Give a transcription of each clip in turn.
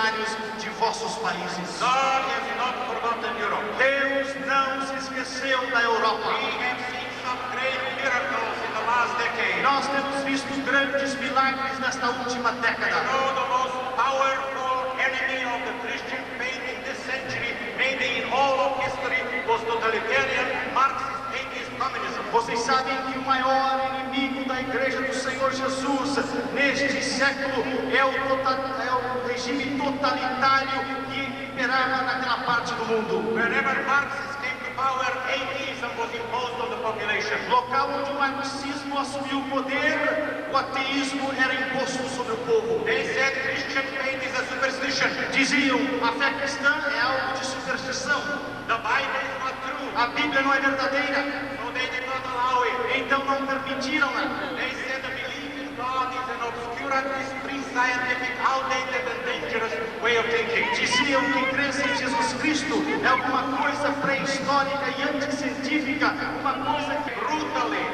missionários de vossos países. God has not forgotten Europe. Deus não se esqueceu da Europa. We have seen some great miracles in the last decade. Nós temos visto grandes milagres nesta última década. You know, the most powerful enemy of the Christian faith in this century, maybe in all of history, was totalitarian, Marxist, atheist communism. Vocês sabem que o maior inimigo da Igreja do Senhor Jesus neste século é o regime totalitário que imperava naquela parte do mundo. Wherever Marxists came to power, atheism was imposed on the population. Local onde o marxismo assumiu o poder, o ateísmo era imposto sobre o povo. They said Christian faith is a superstition. Diziam, a fé cristã é algo de superstição. The Bible is not true. A Bíblia não é verdadeira. So they did not allow it. Então não permitiram-na. They said the belief in God is an obscurantist, pre-scientific, outdated and dangerous way of thinking. Diziam que crença em Jesus Cristo é alguma coisa pré-histórica e anticientífica, uma coisa que Brutally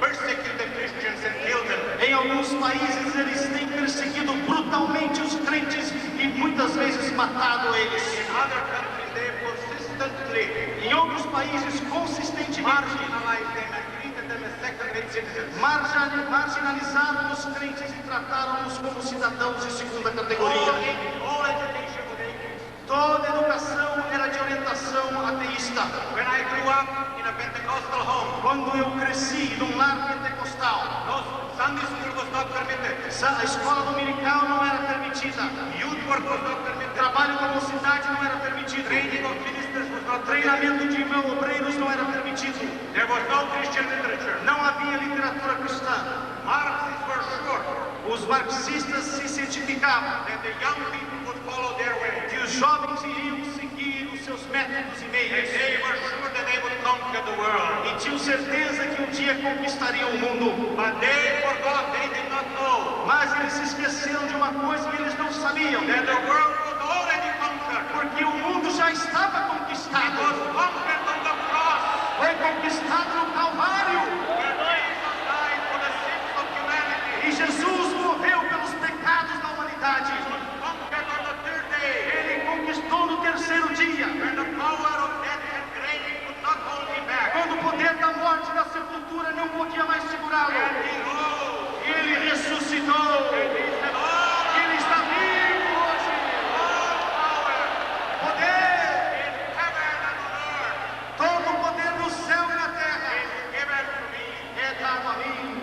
persecuted Christians and killed them. em alguns países eles têm perseguido brutalmente os crentes e muitas vezes matado eles. In other countries, they consistently Em outros países, consistentemente marginalized them and treated them as second-rate citizens. marginalizaram os crentes e trataram-os como cidadãos de segunda categoria. All education was atheist. Toda educação era de orientação ateísta. When I grew up in a Pentecostal home, Quando eu cresci num lar pentecostal, no Sunday school was not permitted. a escola dominical não era permitida, Youth work was not permitted. trabalho com a mocidade não era permitido, Training of ministers was not permitted. treinamento de obreiros não era permitido, There was no Christian literature. não havia literatura cristã. Marxists were sure Os marxistas se certificavam that the young people would follow their way. que os jovens iriam seguir os seus métodos e And meios they were sure that they would conquer the world. e tinham certeza que um dia conquistariam o mundo. But they forgot, they did not know Mas eles se esqueceram de uma coisa que eles não sabiam, that the world was already conquered. porque o mundo já estava It conquistado. was conquered on the cross, Foi conquistado no Calvário where Jesus died for the sins of humanity. e Jesus morreu pelos pecados da humanidade. It was conquered on the third day, Ele conquistou no terceiro dia, when the power of death and grave could not hold him back. quando o poder da morte e da sepultura não podia mais segurá-lo. And he rose. Ele ressuscitou. And he said, all Ele está vivo hoje. power Poder, in heaven and on earth todo o poder no céu e na terra is given to me. é dado a mim.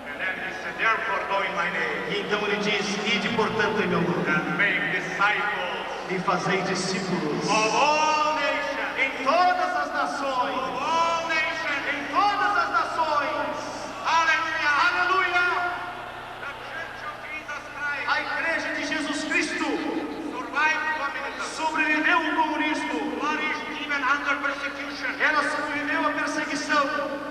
And then he said, therefore go in my name E então ele diz, ide portanto em meu nome and make disciples e fazei discípulos of all nations. em todas as Of nações, all nations. em todas as nações. Hallelujah. Aleluia! The Church of Jesus Christ A igreja de Jesus Cristo survived communism, sobreviveu ao comunismo. flourished even under persecution. Ela sobreviveu à perseguição.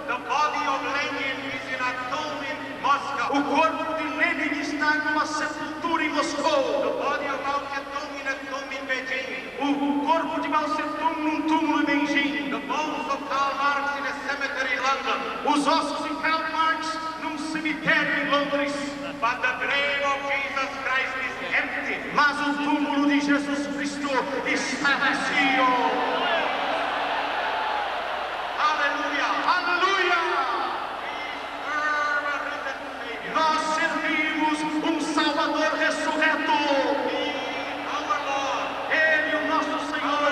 The body of Lenin is in a tomb in Moscow. O corpo de Lenin está numa sepultura em The Moscou. body of Mao Zedong in a tomb in Beijing. O corpo de Mao Tse-tung num túmulo em Beijing. The bones of Karl Marx in a cemetery in London. Os ossos de Karl Marx num cemitério em Londres. But the grave of Jesus Christ is empty. Mas o túmulo de Jesus Cristo está vazio. Hallelujah. Aleluia! Serve a risen Savior. Nós servimos um Salvador ressurreto. Our Lord, Ele, o nosso Senhor,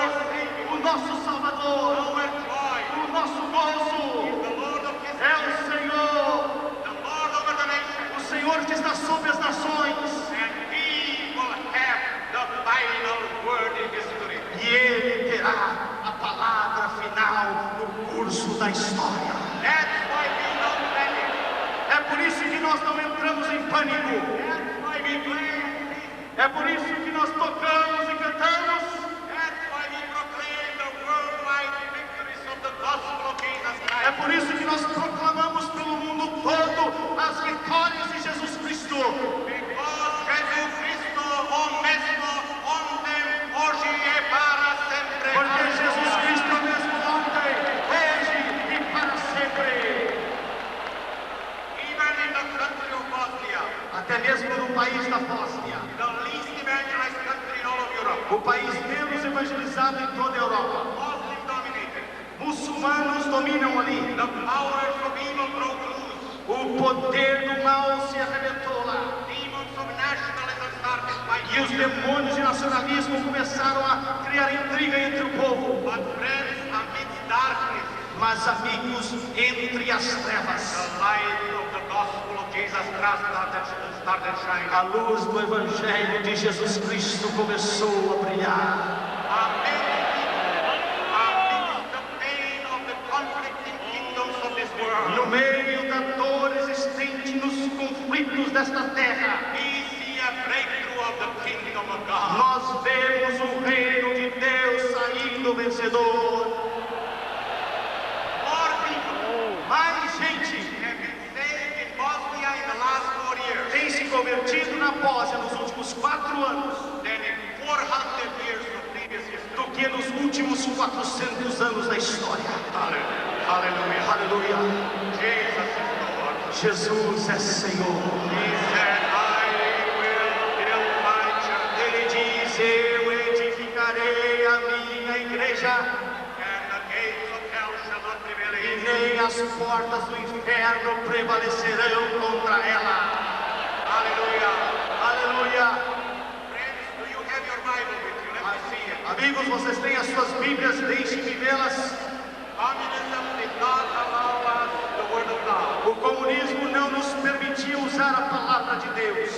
o nosso Salvador, our joy, o nosso gozo. the Lord of His É o Senhor, the Lord over the nations. o Senhor que está sobre as nações. And He will have the final word in history. E Ele terá a palavra final no curso da história. That's why we don't panic. É por isso que nós não entramos em pânico. That's why we play and sing. É por isso que nós tocamos e cantamos. That's why we proclaim the worldwide victories of the gospel of Jesus É Christ. por isso que nós proclamamos pelo mundo todo as vitórias de Jesus Cristo. Because Jesus Cristo, o mesmo, ontem, hoje e para sempre. Porque Jesus Cristo é o mesmo ontem, hoje e para sempre. Even in the country of Bosnia, Até mesmo no país da Bósnia, the least evangelized country in all o país menos evangelizado em toda a Europa. Muslim dominated. Muçulmanos dominam ali. The powers of evil broke loose. O poder do mal se arrebentou lá. Demons of nationalism started E os fighting. demônios de nacionalismo começaram a criar intriga entre o povo. But friends, amidst darkness, Mas amigos, entre as trevas, the light of the gospel of Jesus Christ started shining. a luz do Evangelho de Jesus Cristo começou a brilhar. Amidst the pain of the conflicting kingdoms of this world, No meio da dor existente nos conflitos desta terra, we see a breakthrough of the kingdom of God. nós vemos o reino de Deus saindo vencedor. More people Mais gente have been saved in Bosnia in the last 4 years tem se convertido na Bósnia nos últimos 4 anos than in 400 years of previous history. do que nos últimos 400 anos da história. Hallelujah. Aleluia! Jesus is Lord. Jesus é Senhor. He said, I will build my church, Ele diz: eu edificarei a minha igreja and the gates of hell shall not prevail e against it. nem as portas do inferno prevalecerão contra ela. Hallelujah. Aleluia! Friends, do you have your Bible with you? Let me see it. Amigos, vocês têm as suas Bíblias, deixem-me vê-las. Communism did not allow us the word of God. O comunismo não nos permitia usar a palavra de Deus,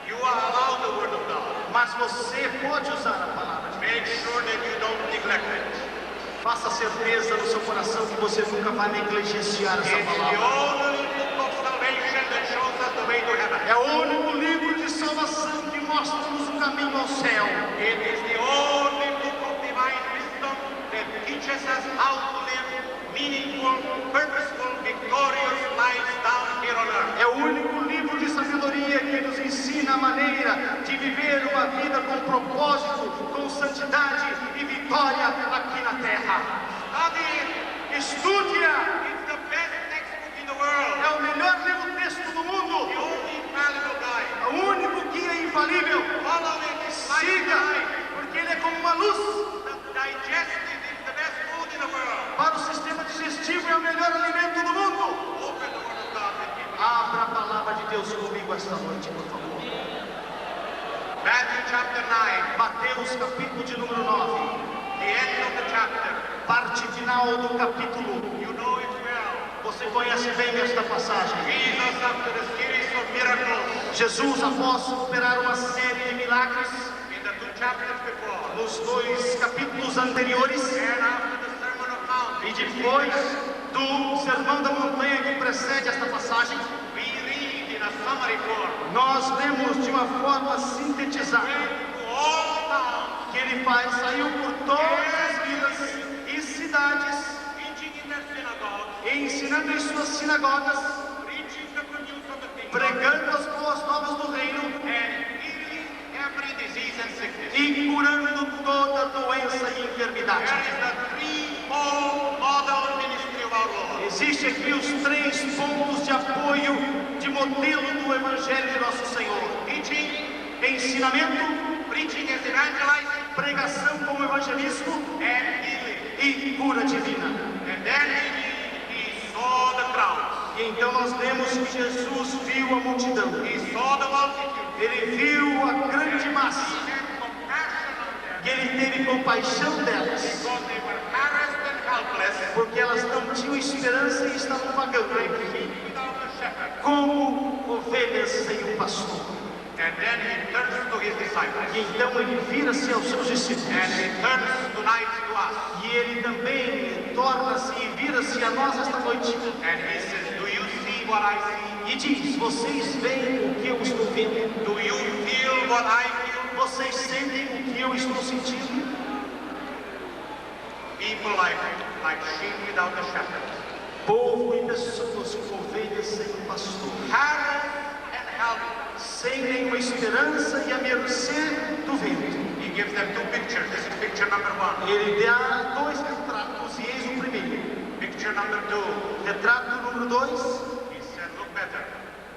You are allowed the word of God. mas você pode usar a palavra de Deus. Make sure that you don't neglect it. Faça certeza no seu coração que você nunca vai negligenciar essa It's the palavra. only book of salvation that shows us the way to heaven. É o único livro de salvação que mostra-nos o caminho ao céu. It is the only book of divine wisdom that teaches us how to live meaningful, purposeful, victorious lives down here on earth. É o único livro de sabedoria que nos ensina a maneira de viver uma vida com propósito, com santidade e vitória aqui na terra. Study it. Estude-a! It's the best textbook in the world. É o melhor livro texto do The mundo. only infallible guide. É o único guia infalível. Follow it. It's like a Siga, guide. porque ele é como uma luz. The digestive is the best food in the world. Para o sistema digestivo é o melhor alimento do mundo. Open the word of God with me. Abra a palavra de Deus comigo esta noite, por favor. Matthew chapter 9, Mateus capítulo de número 9. the end of the chapter. Parte final do capítulo. You know it well. Você conhece bem esta passagem. Jesus, after a series of miracles Jesus, após operar uma série de milagres, in the 2 chapters before, nos 2 capítulos anteriores, and after the Sermon on Mount, e depois do Sermão da Montanha que precede esta passagem, we read in a summary form nós lemos de uma forma sintetizada to all towns, que ele saiu por todas as vilas e cidades, teaching in their synagogues, e ensinando em suas sinagogas, preaching the good news of the kingdom, pregando as boas novas do reino and healing every disease and sickness. e curando toda doença e enfermidade. There is the threefold model ministry of our Lord. Existe aqui os 3 pontos de apoio, de modelo do Evangelho de nosso Senhor: Teaching, ensinamento, preaching as evangelizing, pregação como evangelismo and healing. e cura divina. And then he saw the crowds. E então nós lemos que Jesus viu a multidão, He saw the multitude. ele viu a grande massa, He had compassion on them e ele teve compaixão delas, because they were harassed and helpless, porque elas não tinham esperança e estavam vagando sheep without a shepherd. como ovelhas sem um pastor. And then he turns to his disciples. E então ele vira-se aos seus discípulos, And he turns tonight to us. e ele também torna-se e vira-se a nós esta noite, And he says, do you see what I see? e diz: vocês veem o que eu estou vendo? Do you feel what I feel? Vocês sentem o que eu estou sentindo? People like sheep without a shepherd. Povo e pessoas como ovelhas sem um pastor, Harassed and helpless. sem nenhuma esperança e à mercê do vento. He gives them 2 pictures. This is picture number 1. Ele dá 2 retratos, e eis o primeiro. Picture number 2. Retrato número 2, He said, look better.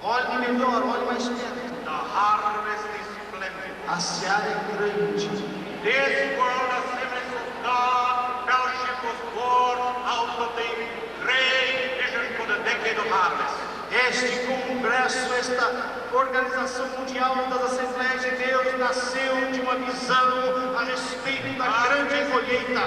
olhe melhor, olhe mais perto. The harvest is plenty. A seara é grande. This world assemblies of God, fellowship was born out of the great vision for the decade of harvest. Este congresso, esta Organização Mundial das Assembleias de Deus nasceu de uma visão a respeito da grande colheita.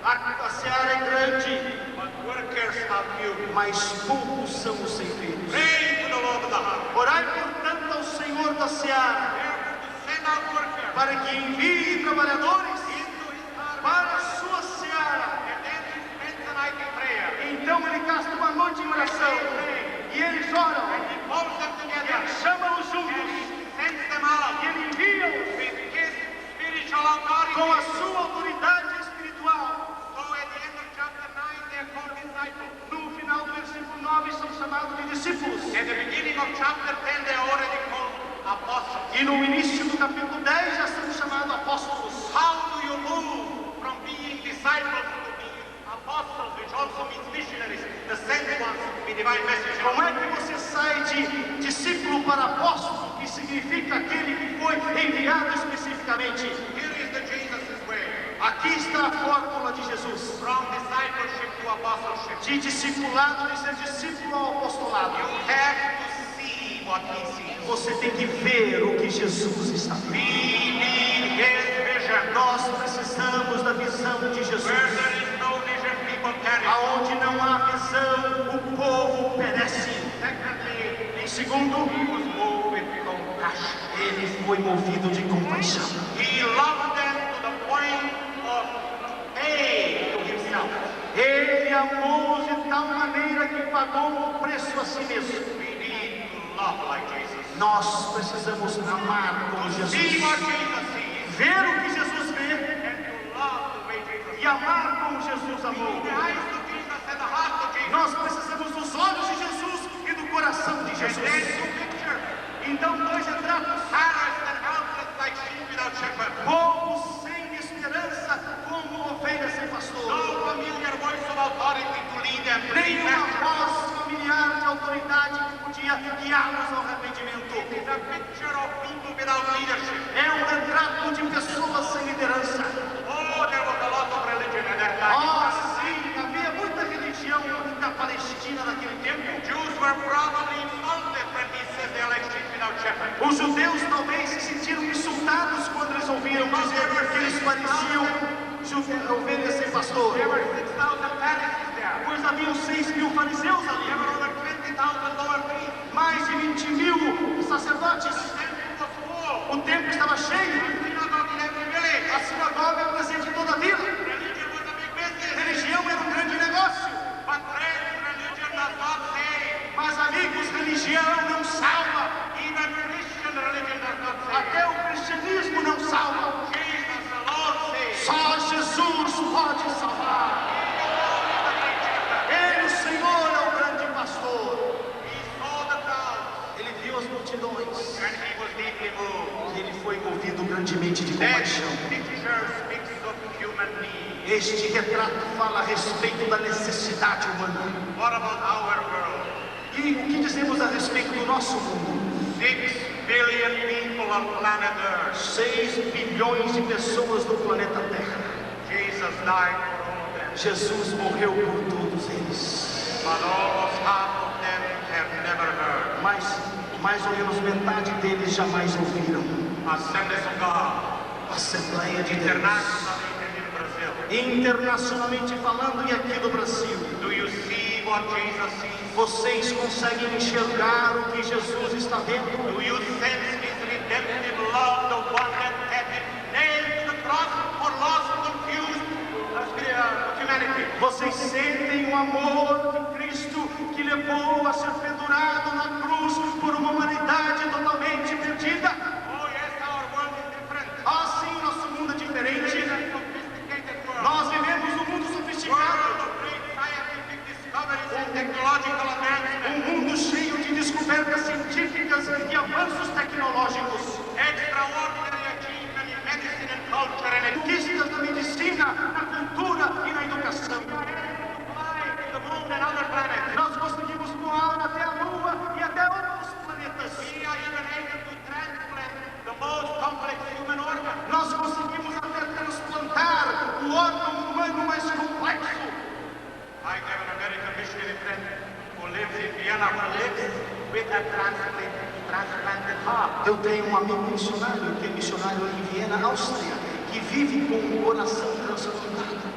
A seara é grande, But workers are few. mas poucos são os ceifeiros. Pray to the Lord of the harvest. Orai, portanto, ao Senhor da seara, Therefore, to send out workers para que envie trabalhadores into his harvest. para a sua seara. And then he spends the night in prayer. Então ele gasta uma noite em oração, e eles oram, He calls them e together. ele chama-os And juntos, he sends them out e ele envia-os with his spiritual authority. com a sua autoridade espiritual. So at the end of chapter 9, they are called disciples. No final do versículo 9 são chamados de discípulos. At the beginning of chapter 10, they are already called apostles. E no início do capítulo 10 já são chamados apóstolos. How do you move from being disciples to being apostles, which also means missionaries, the sent ones with divine messages? Como é que você sai de discípulo para apóstolo, que significa aquele que foi enviado especificamente? Here is the Jesus' way. Aqui está a fórmula de Jesus. From discipleship to apostleship. De discipulado, de ser discípulo ao apostolado. You have to see what he sees. Você tem que ver o que Jesus está We vendo. need his vision. Nós precisamos da visão de Where Jesus. there is no vision, people perish. Aonde não há visão, o povo perece. Secondly, Em segundo, he was moved with compassion. ele foi movido de compaixão. He loved them to the point of paying to himself. Ele amou-os de tal maneira que pagou o preço a si mesmo. We need to love like Jesus. Nós precisamos amar como See Jesus. what Jesus sees Ver o que Jesus vê and to love the way Jesus e amar como Jesus amou. The eyes of Jesus and the heart of Jesus. Nós precisamos dos olhos de Jesus e do coração de And then Jesus. two pictures. Então, dois retratos. Harassed and helpless like sheep without shepherd. Povo sem esperança, como ovelha sem pastor. No familiar voice of authority to lead them. Nenhuma voz familiar de autoridade que podia guiá-los ao arrependimento. It's a picture of people without leadership. É um retrato de pessoas sem liderança. Oh, there was a lot of religion at that time. Oh, sim, havia muita religião na Palestina naquele tempo. Jews were probably insulted when he says they are like sheep without shepherd. Os judeus talvez se sentiram insultados quando eles ouviram dizer que eles pareciam ovelhas sem pastor. There were 6,000 Pharisees there. Pois haviam 6.000 fariseus There ali, were over 20,000 lower priests. mais de 20.000 sacerdotes. The temple was full. O templo estava cheio, Synagogue in every village. a sinagoga era presente em toda a vila. Religion was a big business. Religião era um grande negócio. But friends, religion does not save. Mas amigos, religião não salva. Even Christian religion does not save. Até o cristianismo não salva. Jesus alone saves. Só Jesus pode salvar. Ele, o Senhor, é o grande pastor. He saw the crowd Ele viu as multidões and he was deeply moved. e ele foi movido grandemente de That compaixão. picture speaks of human need. Este retrato fala a respeito da necessidade humana. What about our world? E o que dizemos a respeito do nosso mundo? 6 billion people on planet Earth. 6 bilhões de pessoas no planeta Terra. Jesus died for all of them. Jesus morreu por todos eles. But almost half of them have never heard. Mas mais ou menos metade deles jamais ouviram. Assemblies of God, A Assembleia de Deus. internationally and in Brazil. Internacionalmente falando e aqui no Brasil. Do you see what Jesus sees? Vocês conseguem enxergar o que Jesus está vendo? Do you sense his redemptive love, the one that had been nailed to the cross for lost, confused humanity? Vocês sentem o amor de Cristo que levou a ser pendurado na cruz por uma humanidade totalmente perdida? Oh yes, our world is different. Ah, sim, nosso mundo é diferente. It is a sophisticated world. Nós vivemos num mundo World sofisticado, of great scientific discoveries and technological advancements. mundo cheio de descobertas científicas e avanços tecnológicos. Extraordinary achievement in medicine and culture and Conquistas na medicina, na cultura e na educação. fly to the moon and other planets. Nós conseguimos voar até a Lua e até outros planetas. We are even able to transplant the most lives in Vienna who lives with a transplanted heart. Eu tenho um amigo missionário, que é missionário em Viena, Áustria, que vive com um coração transplantado.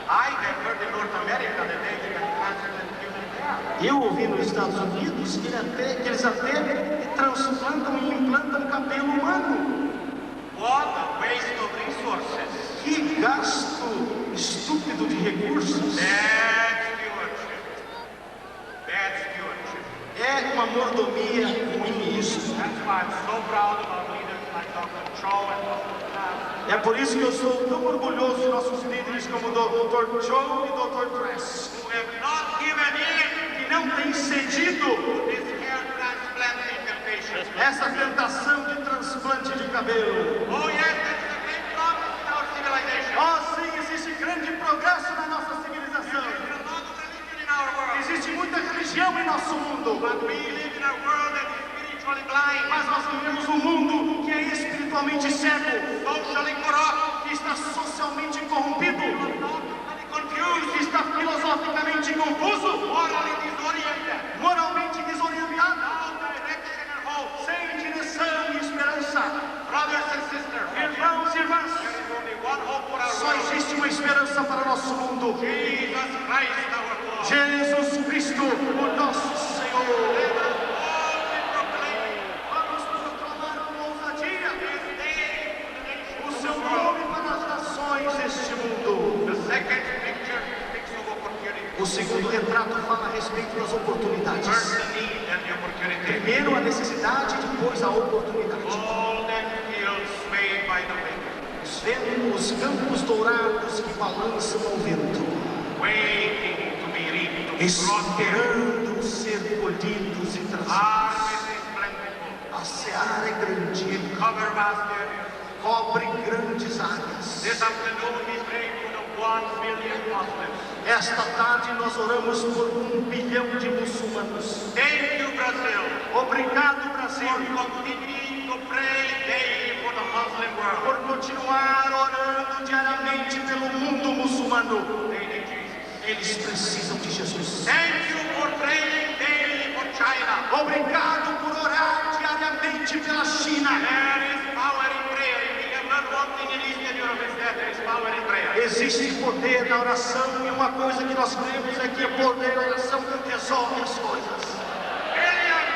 I have heard in North America that they can transplant human hair. Eu ouvi nos Estados Unidos que eles até transplantam e implantam cabelo humano. What a waste of resources. Que gasto estúpido de recursos. Bad stewardship. Bad stewardship. É uma mordomia ruim isso. That's why I'm so proud of our leaders like Dr. Cho and Dr. Trask. É por isso que eu sou tão orgulhoso de nossos líderes como o Dr. Cho e Dr. Trask, Who have not given in que não têm cedido to this hair transplanting temptation. essa tentação de transplante de cabelo. Oh yes, there's a great progress in our civilization. Oh, sim, existe grande progresso na nossa civilização. There's a lot of religion in our world. Existe muita religião em nosso mundo. But we live in a world that is spiritually blind, Mas nós vivemos um mundo que é espiritualmente cego, socially corrupt, que está socialmente corrompido, philosophically confused, que está filosoficamente confuso, morally disoriented, moralmente desorientado, without direction and hope. sem direção e esperança. Brothers and sisters, Irmãos e irmãs, there is only one hope for our só world. existe uma esperança para o nosso mundo. Jesus Christ our Lord. Jesus Cristo, o nosso Senhor. Let us boldly proclaim Vamos proclamar com ousadia His name to the nations o of seu the world. nome para as nações deste mundo. The second picture speaks of opportunity. O segundo retrato fala a respeito das oportunidades. First the need and the opportunity. Primeiro a necessidade, depois a oportunidade. Golden fields swayed by the wind, Vendo os campos dourados que balançam ao vento, waiting to be reaped, to be brought in. esperando ser colhidos e trazidos. Harvest is plentiful. A seara é grande, Cover vast areas. cobre grandes áreas. This afternoon we pray for the 1 billion Muslims. Esta tarde nós oramos por 1 bilhão de muçulmanos. Thank you, Brazil, Obrigado, Brasil, for continuing to pray daily for the Muslim world. por continuar orando diariamente pelo mundo muçulmano. They need Jesus. Eles precisam de Jesus. Thank you for praying daily for China. Obrigado por orar diariamente pela China. There is power in prayer. If we have learned one thing in Eastern Europe, is that there is power in prayer. Existe poder na oração e uma coisa que nós cremos é que o poder da oração resolve as coisas. Billions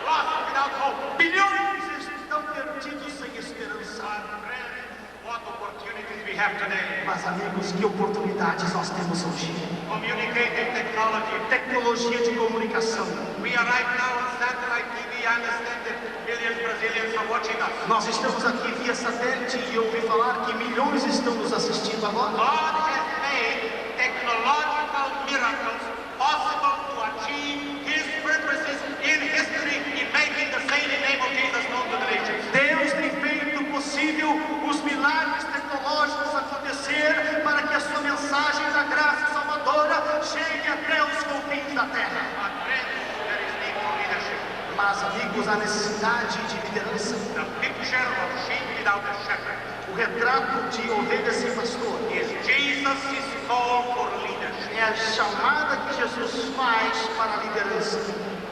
lost without hope. Bilhões estão perdidos sem esperança. Friends, what opportunities we have today. Mas amigos, que oportunidades nós temos hoje. Communicating technology. Tecnologia de comunicação. We are right now on satellite TV. I understand that millions of Brazilians are watching us. Nós estamos aqui via satélite e eu ouvi falar que milhões estão nos assistindo agora. God has made technological miracles possible to achieve His purposes in history in making the saving name of Jesus known to the nations. Deus tem feito possível os milagres tecnológicos acontecer para que a sua mensagem da graça salvadora chegue até os confins da terra. But friends, there is need for leadership. Mas amigos, há necessidade de liderança. The picture of sheep without a shepherd O retrato de ovelhas sem pastor is Jesus' call for leadership. é a chamada que Jesus faz para a liderança.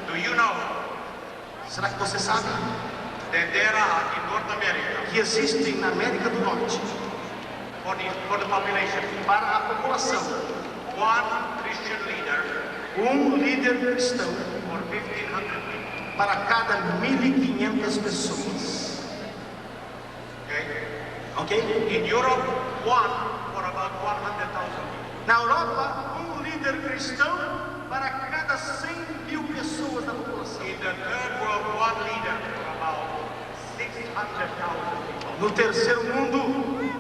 Do you know Será que você sabe that there are in North America, que existem na América do Norte, for the population, para a população, one Christian leader um líder cristão for 1,500 people? para cada 1.500 pessoas? Okay? Ok? In Europe, one for about 100,000 people. Na Europa, um líder cristão para cada 100.000 pessoas da população. In the third world, one leader for about 600,000 people. No terceiro mundo,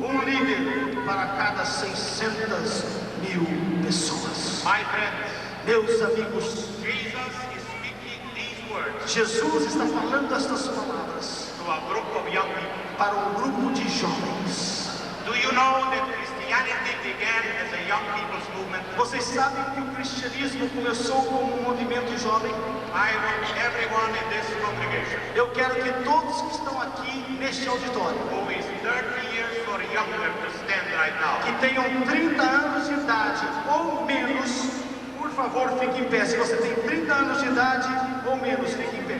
um líder para cada 600.000 pessoas. My friends, Meus amigos, Jesus is speaking these words Jesus está falando estas palavras to a group of young people. para um grupo de jovens. Do you know that Christianity began as a young people's movement? Vocês sabem que o cristianismo começou como um movimento jovem? I want everyone in this congregation Eu quero que todos que estão aqui neste auditório, who is 30 years or younger to stand right now. que tenham 30 anos de idade ou menos, por favor, fique em pé. Se você tem 30 anos de idade ou menos, fique em pé.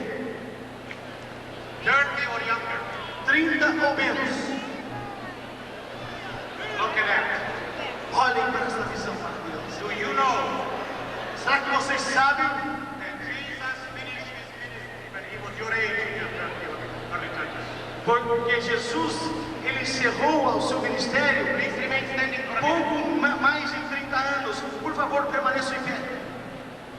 30 or younger. 30 ou menos. Look at that. Olhem para esta visão maravilhosa. Do you know Será que vocês sabem that Jesus finished his ministry when he was your age in your early churches? porque Jesus, ele encerrou o seu ministério Please remain standing for a minute. pouco mais de 30 anos. Por favor, permaneçam em pé.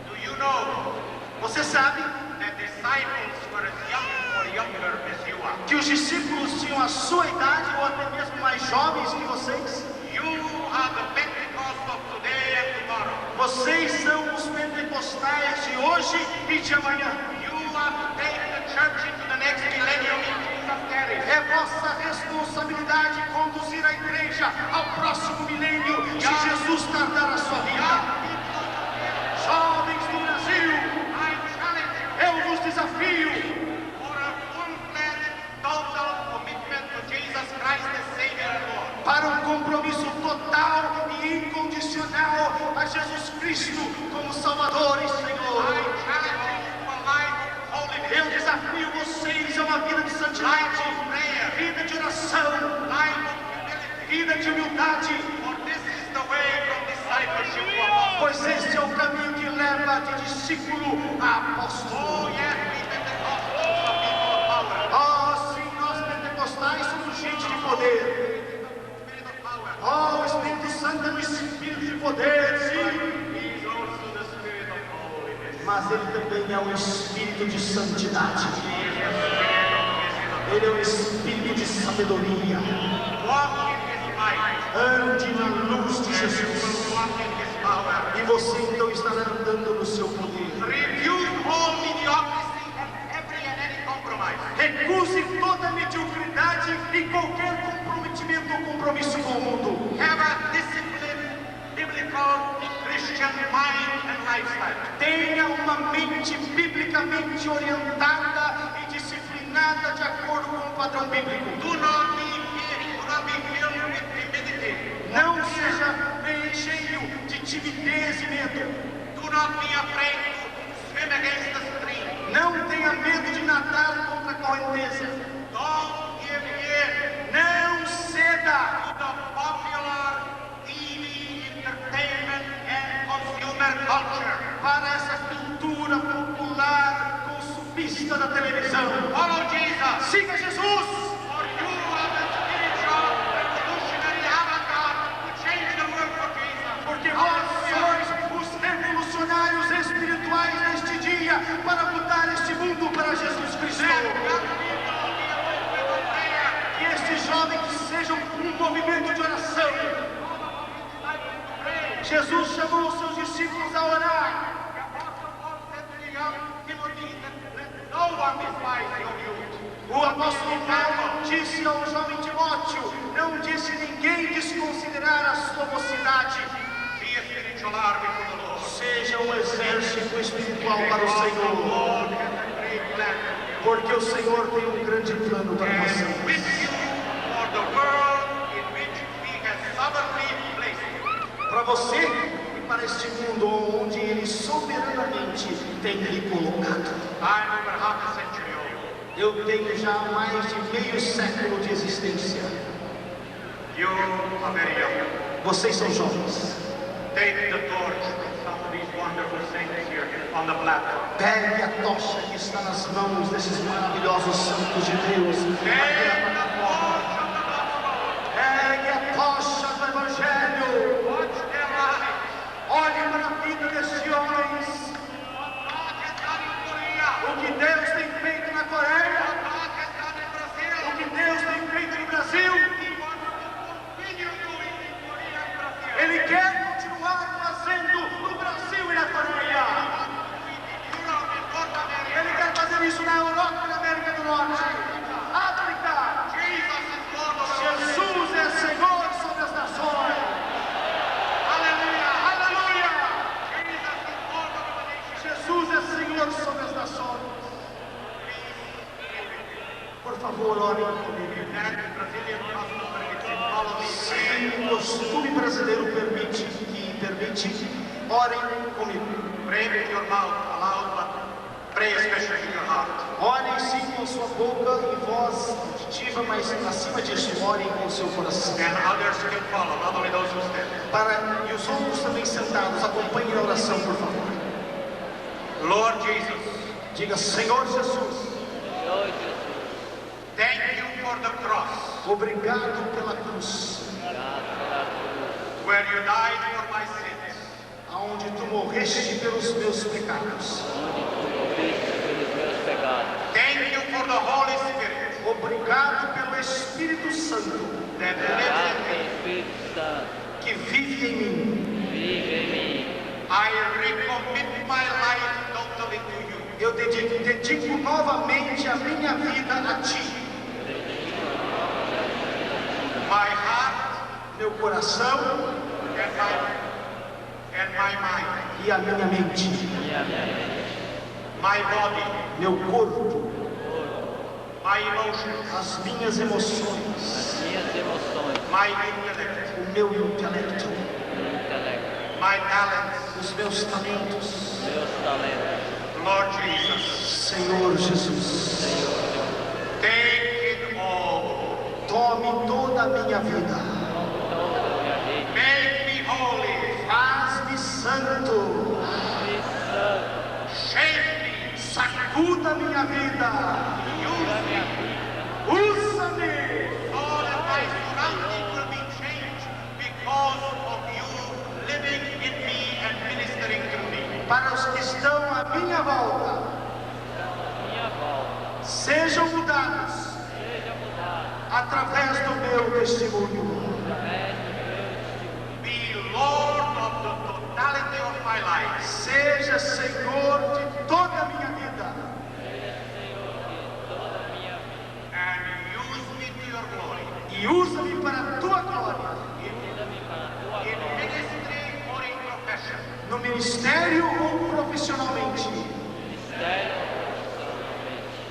Do you know Você sabe that disciples were as young or younger as you are? que os discípulos tinham a sua idade ou até mesmo mais jovens que vocês? You are the Pentecost of today and tomorrow. Vocês são os pentecostais de hoje e de amanhã. You are to take the church into the next millennium in Jesus' carries. É vossa responsabilidade conduzir a igreja ao próximo milênio, se Jesus tardar a sua vida. Jovens do Brasil, I challenge you eu vos desafio for a full-fledged, total commitment to Jesus Christ as Savior and Lord. para um compromisso total e incondicional a Jesus Cristo como Salvador e I Senhor. challenge you to a life of holiness, Eu desafio vocês a uma vida de life santidade, of prayer, vida de oração, life of humility. vida de humildade, For this is the way from discipleship to apostleship. pois este é o caminho que leva de discípulo a apóstolo. Oh yes, we Pentecostals are people of power. Oh, sim, nós pentecostais somos gente de poder. Spirit of power. Oh, o Espírito Santo é um espírito de poder, sim. He is also the Spirit of holiness. Mas ele também é um espírito de santidade. He is the Spirit of wisdom. Ele é um espírito de sabedoria. Walk in His might. Ande na luz de And you Jesus. will walk in His power. E você então estará andando no seu poder. Refuse all mediocrity and every and any compromise. Recuse toda mediocridade e qualquer comprometimento ou compromisso com o mundo. Have a disciplined, biblical, Christian mind and lifestyle. Tenha uma mente biblicamente orientada e disciplinada de acordo com o padrão bíblico. Do not be filled with timidity. Não seja cheio de timidez e medo. Do not be afraid to swim against the stream. Não tenha medo de nadar contra a correnteza. Don't give in Não ceda to the popular TV entertainment and consumer culture. para essa cultura popular consumista da televisão. Follow Jesus. Siga Jesus, For you are the spiritual revolutionary avatar to change the world for Jesus. porque vós sois os revolucionários espirituais neste dia para mudar este mundo para Jesus Cristo. Let young people be a movement of prayer. Que estes jovens sejam um movimento de oração. Jesus chamou os seus discípulos a orar. The Apostle Paul said to the young Timothy that let no one despise your youth. O apóstolo Paulo disse ao jovem Timóteo: não disse ninguém desconsiderar a sua mocidade. Be a spiritual army for the Lord. Seja um exército espiritual para o Because the Senhor, Lord has a great plan for you. porque o Senhor tem um grande plano para And você. with you for the world in which He has sovereignly placed you. Para você e para este mundo onde Ele soberanamente tem lhe colocado. I'm over half a century old. Eu tenho já mais de meio século de existência. You are very young. Vocês são jovens. Take the torch from some of these wonderful saints here on the platform. Pegue a tocha que está nas mãos desses maravilhosos santos de Deus. Take the torch of the gospel. Pegue a tocha do Evangelho. Watch their lives. Olhe para a vida destes homens. What God has done in Korea. O que Deus tem feito na Coreia. What God has done in O Brazil. que Deus tem feito no Brasil. He wants to continue doing in Korea and Brazil. Ele quer continuar fazendo no Brasil e na Coreia. Europe and North America. Ele quer fazer isso na Europa e na América do Norte. África. Jesus is Lord of all. Jesus é Senhor sobre as nações. Hallelujah. Aleluia. Jesus is Lord of the nations. Jesus é Senhor sobre as nações. Por favor, orem comigo. That Brazilian custom permits it. Follow me. Se o costume brasileiro permite orem comigo. Pray with your mouth aloud, but pray especially in your heart. Orem sim com sua boca e voz auditiva, mas acima disso, orem com seu coração. And others can follow, not only those who stand. E os outros também sentados, acompanhem a oração, por favor. Lord Jesus, Diga, Senhor Jesus, thank you for the cross, obrigado pela cruz, where you died for my sins. aonde tu morreste pelos meus pecados. Thank you for the Holy Spirit Obrigado pelo Espírito Santo that lives in me. que vive em mim. I recommit my life totally to you. Eu dedico novamente a minha vida a Ti. My heart Meu coração and my mind, e a minha mente. my body, Meu corpo, my emotions, as minhas emoções, my intellect, o meu intelecto, my talents. os meus talentos. Lord Jesus, Senhor Jesus, take it all. tome toda a minha vida. Make me holy. Faz-me santo. Shape me. Sacuda minha vida. Use me Usa-me. so that my surrounding will be changed because of you living in me and ministering through me. Para os que estão à minha volta, sejam mudados através do meu testemunho. Be Lord of the totality of my life. Seja Senhor de toda a minha vida And use me to your glory. e usa-me para a tua glória, In ministry or in profession. no ministério ou profissionalmente.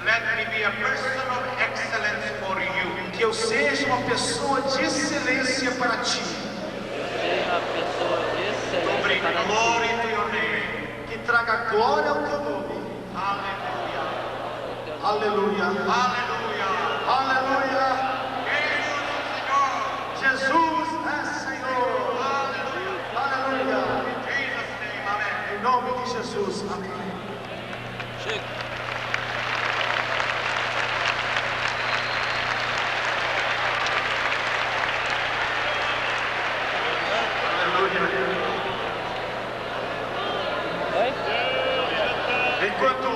Let me be a person of excellence for you. Que eu seja uma pessoa de excelência para Ti, To bring glory to your name. que traga glória ao Teu nome. Hallelujah. Aleluia, Hallelujah. aleluia. Jesus, Señor. Jesus é Senhor. Hallelujah. Aleluia. In Jesus' name, amen. Em nome de Jesus, amém. Enquanto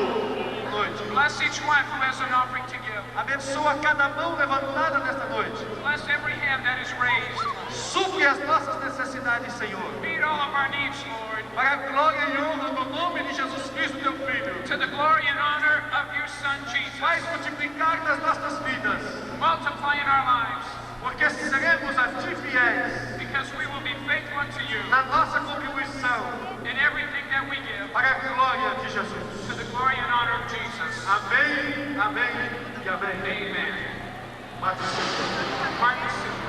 noite, Bless each one who has an offering to give. abençoa cada mão levantada nesta noite. Bless every hand that is raised. Supre as nossas necessidades, Senhor. Meet all of our needs, Lord, Para a glória e honra do nome de Jesus Cristo, Teu Filho. to the glory and honor of your Son, Jesus. Faz multiplicar nas nossas vidas, Multiply in our lives, porque seremos a Ti fiéis because we will be faithful unto you na nossa contribuição in everything that we give, para a glória de Jesus. to the glory and honor of Jesus. Amém, amém e amém. Amen. Mate o Senhor. Martin Luther.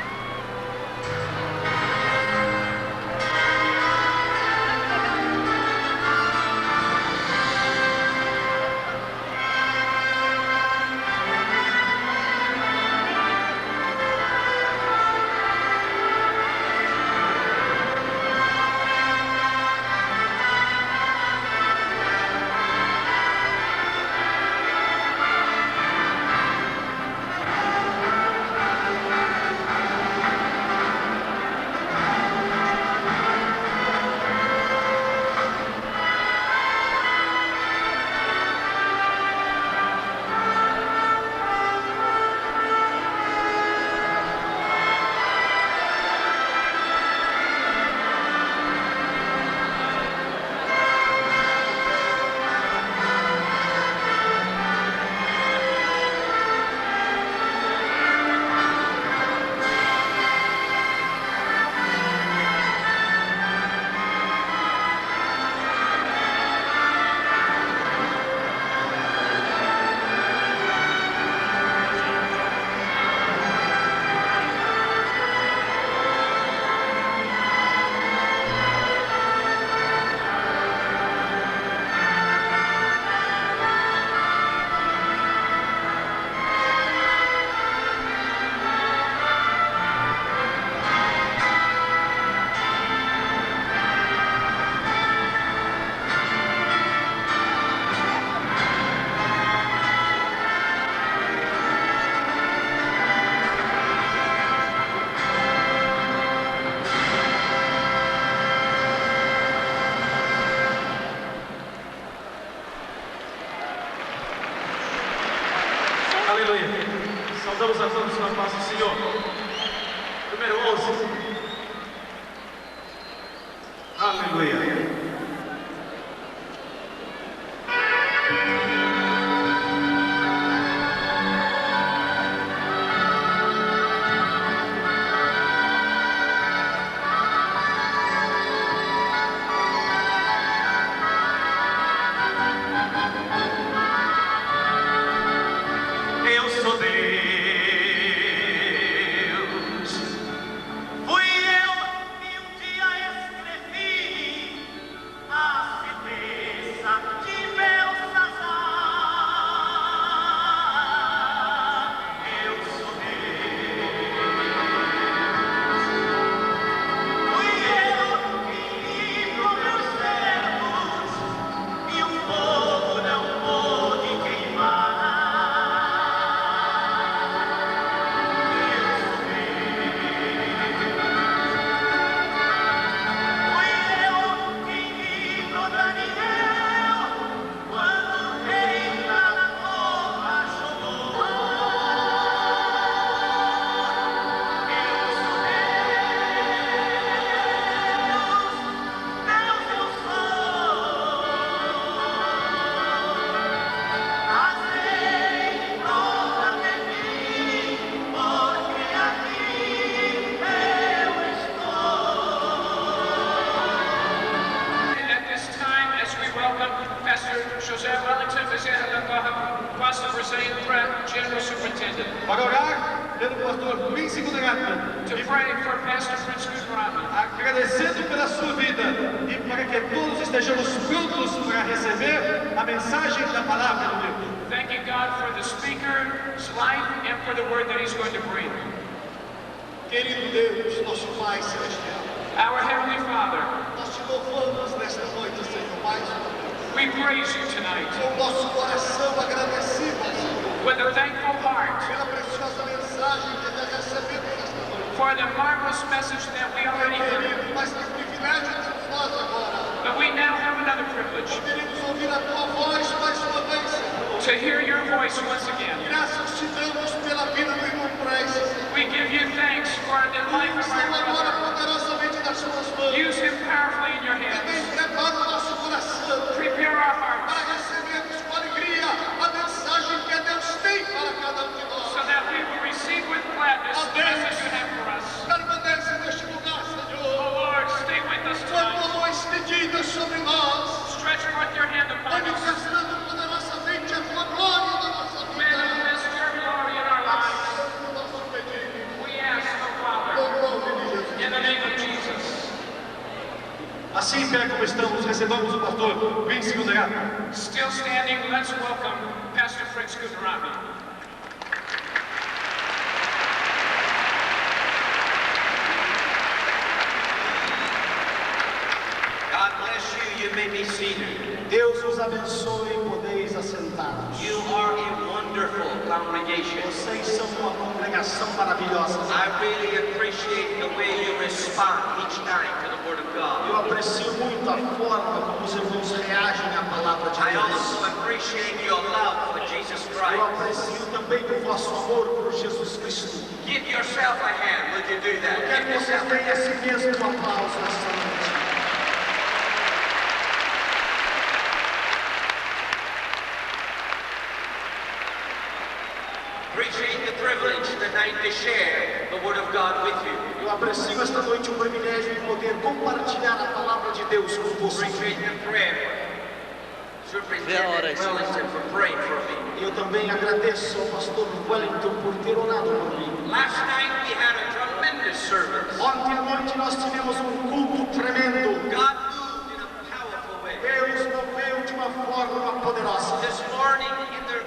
Saudamos a todos com a paz do Senhor. Número 11. Aleluia. Eu sou Deus. Fui eu que um dia escrevi a firmeza de meu Sazar. Eu sou Deus. Fui eu que livro meus servos e o fogo não pôde queimar. General Superintendent, Para orar pelo pastor Príncipe da Gata, to pray for Pastor Prince Guthrami, agradecendo pela sua vida e para que todos estejamos prontos para receber a mensagem da palavra de Deus. thanking God for the speaker's life and for the word that he's going to bring. Querido Deus, nosso Pai Celestial, Our Heavenly Father, nós te louvamos nesta noite, Senhor, mais uma vez. we praise you tonight Com o nosso coração agradecido, Senhor, with a thankful heart pela preciosa mensagem que nós recebemos nesta noite. for the marvelous message that we already heard. Querido, mas que privilégio temos nós agora. But we now have another privilege Poderíamos ouvir a tua voz mais uma vez, Senhor. to hear your voice once again. Graças te damos pela vida do irmão Price, Senhor. We give you thanks for the life of our Senhor, agora brother. poderosamente nas suas mãos. Use him powerfully in your Também hands. prepara o nosso coração Prepare our hearts para recebermos com alegria a mensagem que Deus tem para cada um de nós. so that we will receive with gladness the message you have for us. Permanece neste lugar, Senhor. Oh Lord, stay with us Com a tonight. tua mão estendida sobre nós, Stretch forth your hand upon us. manifestando poderosamente a tua glória na nossa vida. Manifest your glory in our lives. O nosso pedido, We ask, oh Father, no nome de Jesus. in the name of Jesus. Assim, pé como estamos, recebamos o pastor Príncipe da Gata. Still standing, let's welcome Pastor Prince Guthrami. God bless you. You may be seated. Deus os abençoe e podeis assentar-vos. You are a wonderful congregation. Vocês são uma congregação maravilhosa. I really appreciate the way you respond each time to the Word of Eu God. aprecio muito a forma como os irmãos reagem à palavra de I Deus. also appreciate your love for Jesus Eu Christ. aprecio também o vosso amor por Jesus Cristo. Give yourself a hand. Would you do that? Quero Give que vocês yourself a tenham esse hand. mesmo aplauso nesta noite. Appreciate the privilege tonight to share the Word of God with you. Eu aprecio esta noite o privilégio de poder compartilhar a palavra de Deus convosco. Appreciate the prayer. Superintendent Wellington for praying for me. Eu também agradeço ao pastor Wellington por ter orado por mim. Last night we had a tremendous service. Ontem à noite nós tivemos um culto tremendo. God moved in a powerful way. Deus moveu de uma forma poderosa. This morning in the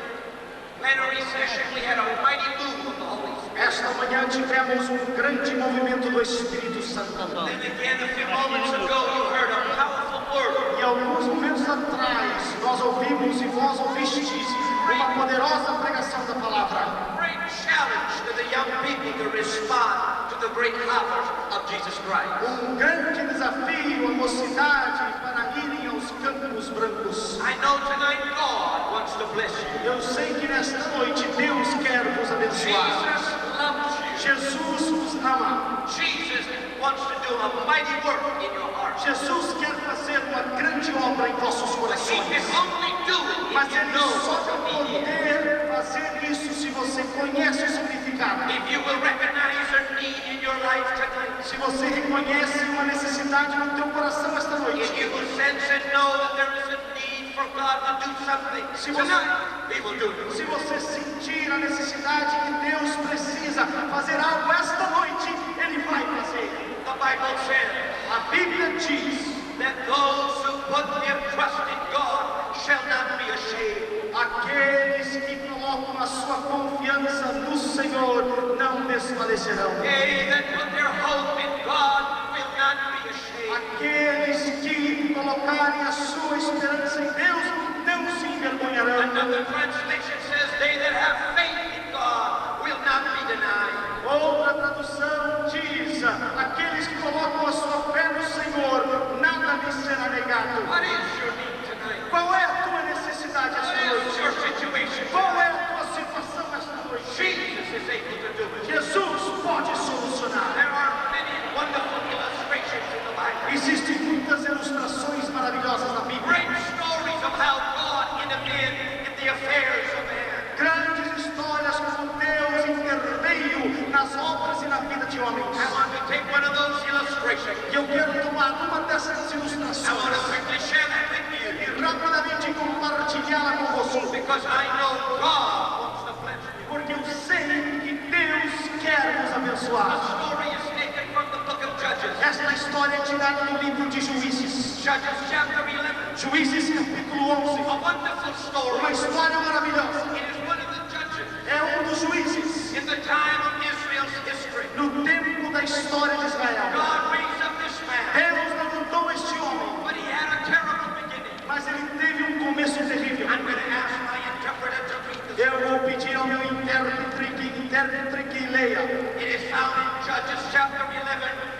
plenary session we had a mighty move of the Holy Spirit. Esta manhã tivemos um grande movimento do Espírito Santo. Then again a few moments ago you heard a powerful word. E alguns momentos atrás nós ouvimos e vós ouvistes uma poderosa pregação da palavra. Great challenge to the young people to respond to the great offer of Jesus Christ. Grande desafio à mocidade para irem aos campos brancos. I know tonight God wants to bless you. Eu sei que nesta noite Deus quer vos abençoar. Jesus loves you. Jesus vos ama. Jesus wants to do a mighty work in your heart. Jesus quer fazer uma grande obra em vossos He corações. can only do it Mas if you Ele know só what vai you need. poder fazer isso se você conhece o significado. If you will recognize a need in your life tonight, Se você reconhece uma necessidade no teu coração esta if noite. you will sense and know that there is a need for God to do something tonight, He will do it. Se você sentir a necessidade que Deus precisa fazer algo esta noite, Ele vai fazer. The Bible says A Bíblia diz: that those who put their trust in God shall not be ashamed. aqueles que colocam a sua confiança no Senhor não desfalecerão. They that put their hope in God will not be ashamed. Aqueles que colocarem a sua esperança em Deus não se envergonharão. Another translation says they that have faith in God will not be denied. Outra tradução diz: aqueles que colocam a sua fé no Senhor, nada lhes será negado. What is your need tonight? Qual é a tua necessidade What esta is noite? your situation? Qual é a tua situação esta noite? Jesus is able to do it. Jesus pode solucionar. There are many wonderful illustrations in the Bible. Existem muitas ilustrações maravilhosas na Bíblia. Great stories of how God intervened in the affairs of man. Grandes histórias como Deus interveio nas obras e na vida de homens. I want to take one of those illustrations. E eu quero tomar uma dessas I want to ilustrações quickly share that with you e rapidamente compartilhá-la convosco. because I know God wants to bless you. Porque eu sei que Deus quer nos abençoar. The story is taken from the book of Judges. Esta história é tirada do livro de Juízes. Judges chapter 11. Juízes capítulo 11. A wonderful story. Uma história maravilhosa. It is one of the judges É dos juízes. in the time of Israel's history. No tempo da história de Israel. God raised up this man, Deus levantou este homem. but he had a terrible beginning. Mas ele teve um começo terrível. I'm going to ask my interpreter to read this. Eu vou pedir ao meu intérprete que leia. It is found in Judges chapter 11,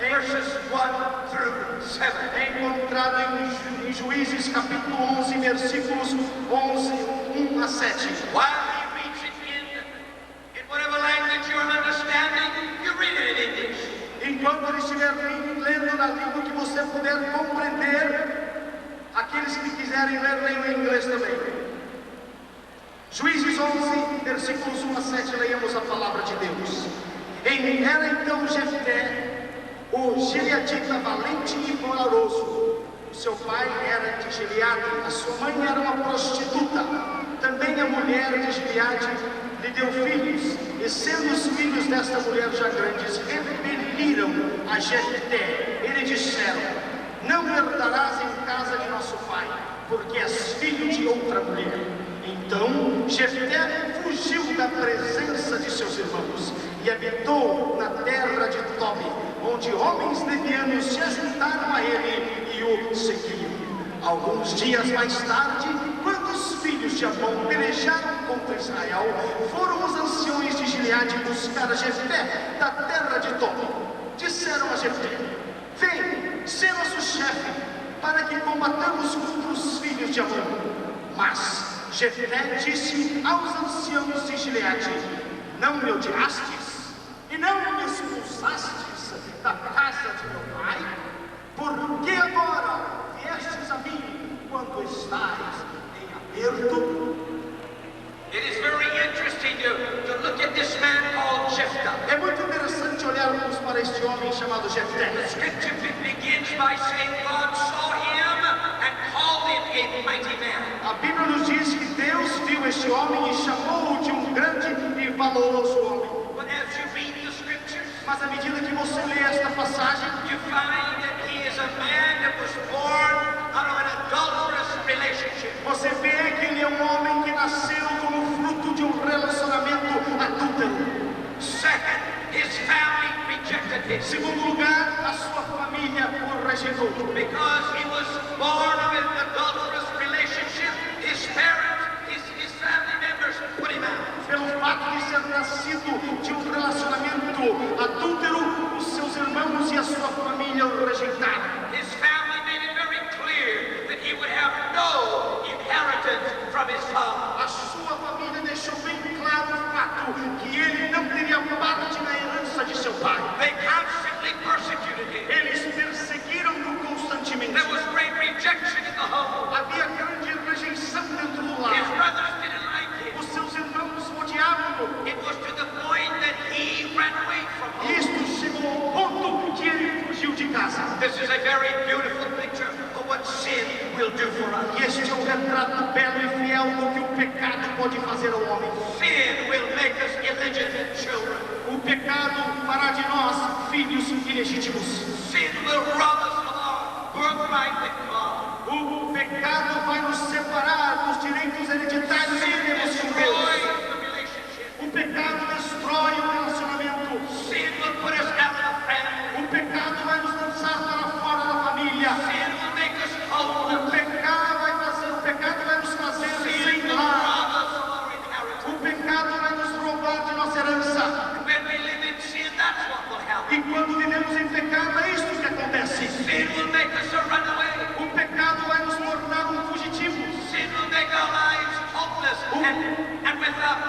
verses 1 through 7. É encontrado em Juízes capítulo 11, versículos 1 a 7. While he reads it in whatever language you're understanding, you read it in English. Enquanto ele estiver lendo na língua que você puder compreender, aqueles que quiserem ler, leiam em inglês também. Juízes 11, versículos 1 a 7, leiamos a palavra de Deus. Era então Jefté, o gileadita valente e valoroso. O seu pai era de Gileade, a sua mãe era uma prostituta. Também a mulher de Gileade lhe deu filhos, e sendo os filhos desta mulher já grandes, repeliram a Jefté. E lhe disseram: não herdarás em casa de nosso pai, porque és filho de outra mulher. Então Jefté fugiu da presença de seus irmãos e habitou na terra de Tobi, onde homens levianos se juntaram a ele e o seguiam. Alguns dias mais tarde, quando os filhos de Amon pelejaram contra Israel, foram os anciões de Gileade buscar a Jefté da terra de Tobi. Disseram a Jefté: vem, sê nosso chefe, para que combatamos contra os filhos de Amon. Mas Jefté disse aos anciãos de Gileade: não me odiastes e não me expulsastes da casa de meu pai? Por que agora viestes a mim quando estais em aperto? It is very interesting to look at this man called Jephthah. É muito interessante olharmos para este homem chamado Jefté. The scripture begins by saying God saw him and called him a mighty man. A Bíblia nos diz que Deus viu este homem e chamou-o de um grande e valoroso homem. But as you read the scriptures, Mas à medida que você lê esta passagem, you find that he is a man that was born out of an adulterous relationship. você vê que ele é um homem que nasceu como fruto de um relacionamento adúltero. Second, his family rejected him. Em segundo lugar, a sua família o rejeitou. Because he was born of an adulterous relationship, his parents, his family members put him out. Pelo fato de ser nascido de um relacionamento adúltero, os seus irmãos e a sua família o rejeitaram. His family made it very clear that he would have no inheritance from his father. A algo que o pecado pode fazer ao homem. Sin will make us illegitimate children. O pecado fará de nós filhos ilegítimos. Sin will rob us of our birthright with God. O pecado vai nos separar dos direitos hereditários que temos com Deus. Destroy the relationship. O pecado destrói o relacionamento. Sin will put us out of the family. O pecado vai nos lançar para fora da família. Sin will make us O homeless. pecado vai nos fazer Sin sem will lar. rob us of our inheritance. O pecado vai nos roubar de nossa herança. When we live in sin, that's what will happen. E quando vivemos em pecado, é isso que acontece. Sin will make us a runaway. O pecado vai nos tornar fugitivo. Sin will make our lives hopeless and without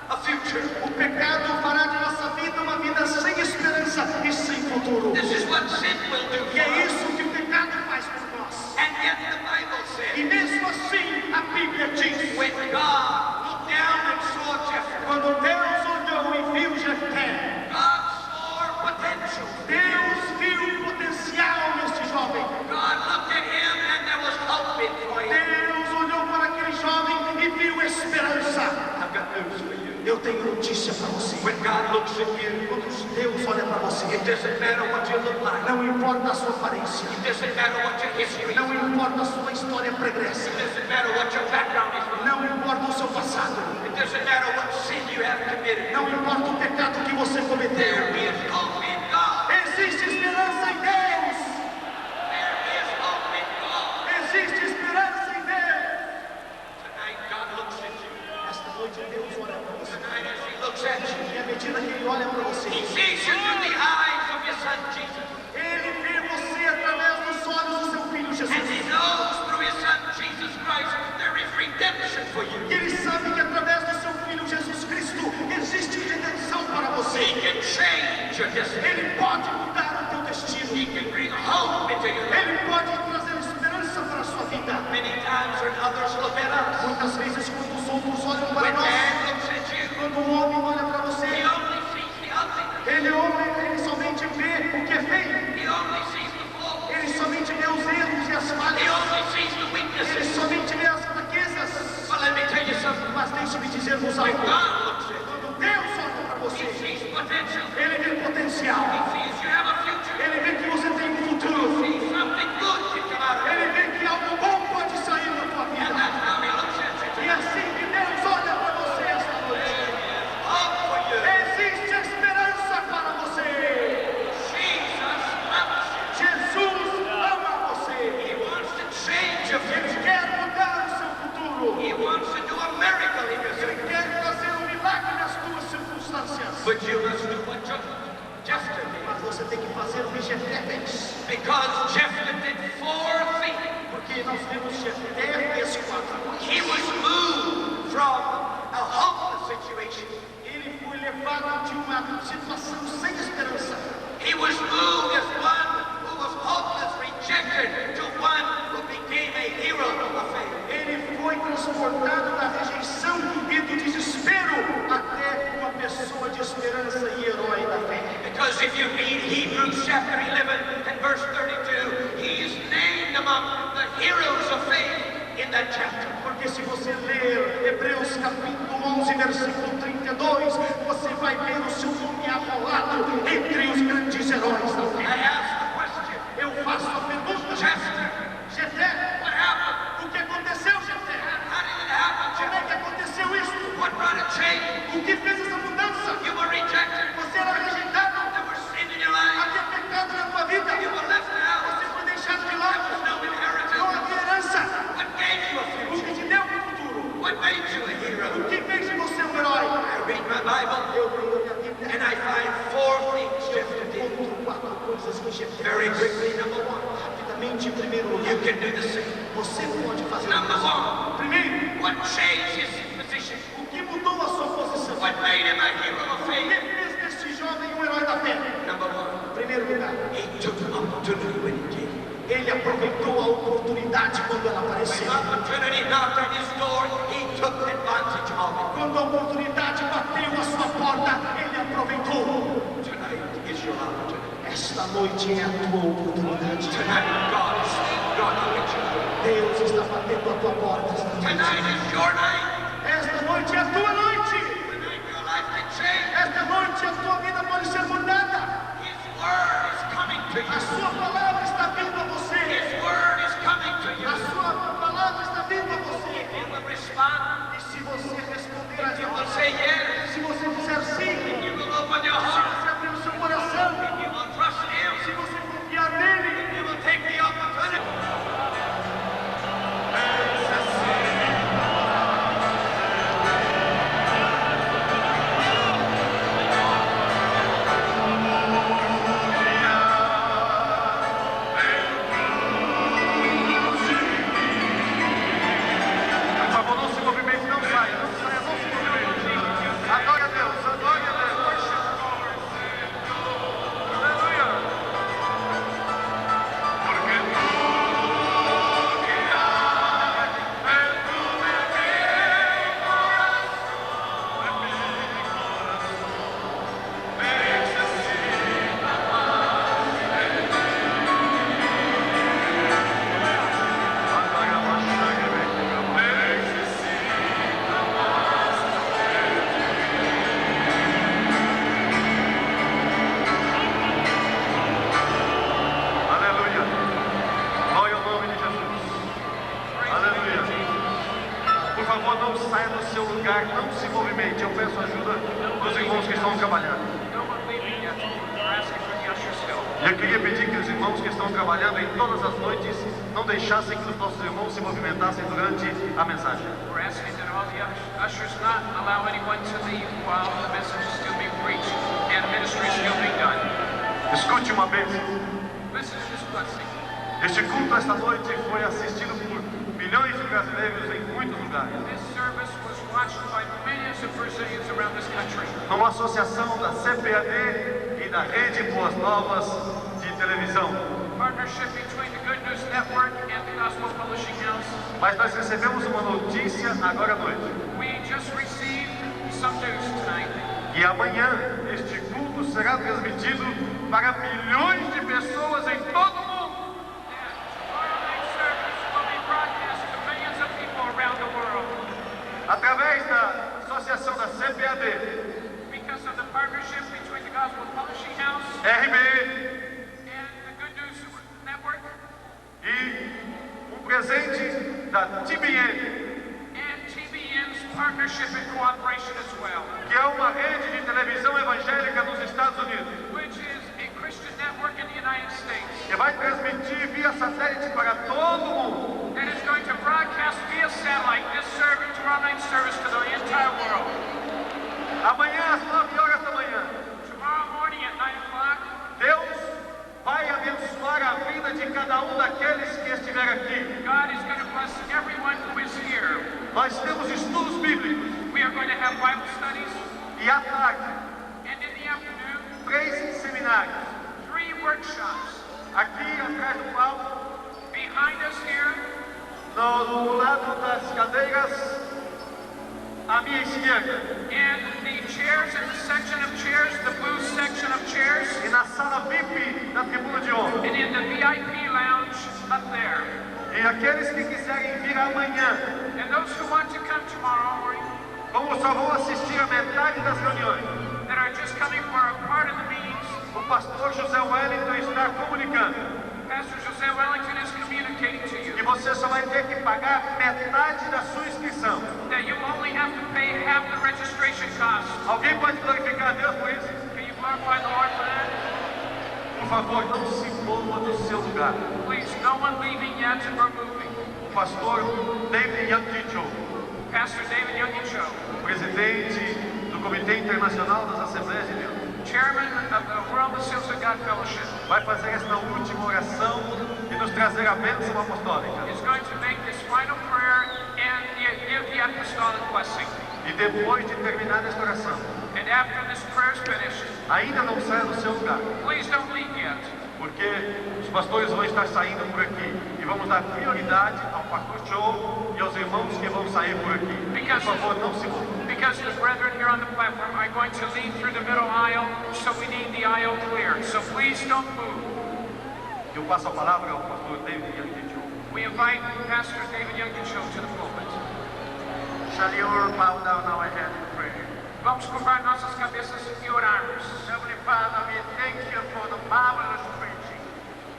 a future. O pecado fará de nossa vida uma vida sem esperança e sem futuro. This is what sin will do E for é us. isso que o pecado faz por nós. And yet the Bible E says, mesmo assim, a Bíblia diz: when God looked down and saw Jephthah, quando Deus olhou e viu Jefté, God saw potential. Deus viu potencial neste jovem. God looked at him and there was hope in for him. Deus olhou para aquele jovem e viu esperança. I've got news for you. Eu tenho notícia para você. When God looks at you, Quando Deus olha para você, it doesn't matter what you look like. não importa a sua aparência, It doesn't matter what your history is. não importa a sua história pregressa, It doesn't matter what your background is. não importa o seu passado, It doesn't matter what sin you have committed. não importa o pecado que você cometeu. There is hope in God. Existe esperança em Deus. There is hope in God. Existe esperança em Deus. Tonight God looks at you. Esta noite Deus olha para você. Tonight as he looks at you, E à medida que Ele olha para você, he sees you through the eyes of your son Jesus. Ele vê você através dos olhos do seu Filho And Jesus. he knows through his son Jesus Christ there is redemption for you. E Ele sabe que através do seu Filho Jesus Cristo existe redenção para He você. can change your destiny. Ele pode mudar o teu destino. He can bring hope into your life. Ele pode trazer esperança para a sua vida. Many times when others look at us, Muitas vezes quando os outros olham para when nós, man looks at you, quando o homem olha para he você, only sees the ugliness. ele somente vê o que é feio. He only sees the flaws. Ele somente vê os erros e as He falhas. only sees the Ele weaknesses. somente vê as fraquezas. But let me tell you something. Mas deixe-me dizer-vos When algo. God looks at you, Quando Deus olha para he você, sees potential. Ele vê potencial. He sees you have a future. Ele vê que você tem um futuro. He sees something good can come out of it. Ele vê que algo bom pode sair da tua And vida. that's how he looks at you E tonight. assim que Deus olha para você esta noite, Hope for you. existe esperança para você. Jesus loves you. Jesus ama você. He wants to change your Ele future. quer mudar o seu futuro. He wants to do a miracle in your Ele life. quer fazer um milagre nas tuas circunstâncias. But you must do what Jephthah did. Mas você tem que fazer o que Jefté fez. Because Jephthah did 4 things. Porque nós vemos Jefté fez 4 coisas. He was moved from a hopeless situation. Ele foi levado de uma situação sem esperança. He was moved as one who was hopeless, rejected, to one who became a hero of faith. Ele foi transportado da rejeição e do desespero até uma pessoa de esperança e herói da fé. Because if you read Hebrews chapter 11 and verse 32, he is named among the heroes of faith in that chapter. Porque se você ler Hebreus capítulo 11, versículo 32, você vai ver o seu nome arrolado entre os grandes heróis da I fé. ask the question, Eu faço a pergunta, Jephthah, Jefté, what happened? o que aconteceu, Jefté? How did it happen, Como é Jephthah? que aconteceu isso? What brought a change? O que fez essa mudança? You were rejected. Você era rejeitado, There was sin in your life. havia pecado na tua vida, You were left out. você foi deixado de There lado, was no não inheritance. havia herança. What gave you a O future? que te deu um futuro? What made you a hero? O que fez de você um herói? I read my Bible Eu leio a minha Bíblia and I find 4 things Jephthah did. encontro 4 coisas que Jefté Very fez. quickly, number 1, Rapidamente, em primeiro lugar, you can do the same. você pode fazer Number isso. 1, Primeiro, what changed his position? o que mudou a sua posição? What made him a hero of O que faith? fez deste jovem um herói da fé? Number 1, Em primeiro lugar, he took opportunity when it came. ele aproveitou a oportunidade quando ela When apareceu. opportunity knocked on his door, he took advantage of it. Quando a oportunidade bateu à sua porta, ele aproveitou. Tonight is your opportunity. Esta noite é a tua oportunidade. Tonight, God looking at you. Deus está batendo a tua porta esta noite. Tonight is your night. Esta noite é a tua noite. Tonight your life can change. Esta noite a tua vida pode ser mudada. His word is coming to A you. sua palavra está vindo a você. His word is coming to you. A sua palavra está vindo a você. You will respond. E se você responder a You will ela, say yes. se você disser sim, You will open your se heart. você abrir o seu coração, You will trust him. se você confiar nele, You will take the opportunity. por favor, não se movimente, não saia, não saia, não se movimente. Adore a Deus, adore a Deus. Aleluia. Porque tudo que há é tu meu coração, necessita mais de ti. Agora eu cheguei, necessita mais de ti. Aleluia. Glória ao nome de Jesus. Aleluia. Por favor, não saia do seu lugar, não se movimente. Eu peço ajuda dos irmãos que estão trabalhando. No one leaving yet. We're asking for the usher's help. E eu queria pedir que os irmãos que estão trabalhando em todas as noites não deixassem que os nossos irmãos se movimentassem durante a mensagem. We're asking that all the ushers not allow anyone to leave while the message is still being preached and ministry is still being done. Escute uma vez. Listen to this blessing. Este culto esta noite foi assistido por milhões de brasileiros em muitos lugares. This service was watched by millions of Brazilians around this country. Numa associação da CPAD e da Rede Boas Novas de televisão. Partnership between the Good News Network and the Gospel Publishing House. Mas nós recebemos uma notícia agora à noite. We just received some news tonight. E amanhã este culto será transmitido para milhões de pessoas em todo o mundo. That tomorrow night's service will be broadcast to millions of people around the world. Através da associação da CPAD, Because of the partnership between the Gospel Publishing House RBE and the Good News Network e um presente da TBN, and TBN's partnership and cooperation as well, que é uma rede de televisão evangélica nos Estados Unidos, which is a Christian network in the United States que vai transmitir via satélite para todo mundo. that is going to broadcast via satellite this service, tomorrow night's service to the entire world. Amanhã às 9 horas da manhã, Tomorrow morning at 9 o'clock, Deus vai abençoar a vida de cada um daqueles que estiver aqui. God is going to bless everyone who is here. Nós temos estudos bíblicos We are going to have Bible studies, e à tarde, and in the afternoon, 3 seminários. 3 workshops. Aqui atrás do palco, Behind us here, no lado das cadeiras, à minha esquerda, and the chairs in the section of chairs, the blue section of chairs, e na sala VIP da tribuna de honra. and in the VIP lounge up there. E aqueles que quiserem vir amanhã, And those who want to come tomorrow morning, só vão assistir a metade das reuniões. that are just coming for a part of the meetings, O pastor José Wellington está comunicando Pastor Jose Wellington is communicating to you que você só vai ter que pagar metade da sua inscrição. that you only have to pay half the registration cost. Alguém pode glorificar a Deus por isso? Can you glorify the Lord for that? Por favor, não se mova do seu lugar. Please, no one leaving yet or moving. O pastor David Yankicho, Pastor David Youngin Cho, presidente do Comitê Internacional das Assembleias de Deus, Chairman of the World Assembly of God Fellowship, vai fazer esta última oração e nos trazer a bênção apostólica. is going to make this final prayer and give the apostolic blessing. E depois de terminar esta oração, And after this prayer is finished, ainda não saia do seu lugar, please don't leave yet, porque os pastores vão estar saindo por aqui e vamos dar prioridade ao pastor Show e aos irmãos que vão sair por aqui. Por favor, não se mova. because the brethren here on the platform are going to lead through the middle aisle, so we need the aisle cleared. So please don't move. Eu passo a palavra ao pastor David Yankicho. We invite Pastor David Youngenshow to the pulpit. Shall you all bow down our head in prayer? Vamos curvar nossas cabeças e orarmos. Heavenly Father, we thank you for the marvelous preaching.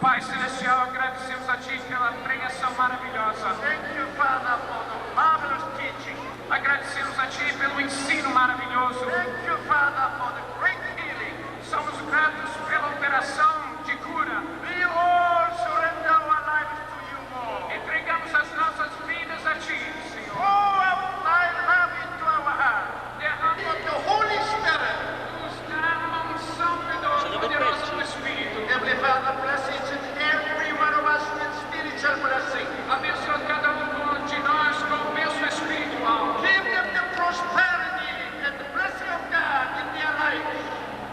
Pai Celestial, agradecemos a Ti pela pregação maravilhosa. Thank you, Father, for the marvelous teaching. Agradecemos a Ti pelo ensino maravilhoso. Thank you, Father, for the great healing. Somos gratos pela operação de cura. We all surrender our lives to you, Lord. Entregamos as nossas vidas a Ti, Senhor. Pour out thy love into our heart. Derrama Of the Holy Spirit. nos dá uma unção poderosa do Espírito. Heavenly Father, bless each and every one of us with spiritual blessing. Abençoa cada de nós com o bênção espiritual. Give them the prosperity and the blessing of God in their lives.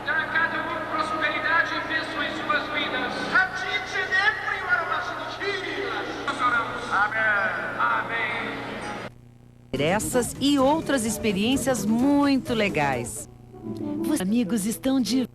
Dá a cada prosperidade e bênção em suas vidas. Touch each and every one of us and heal us. Nós oramos. Amen. Amém. Essas e outras experiências muito legais. Os amigos estão de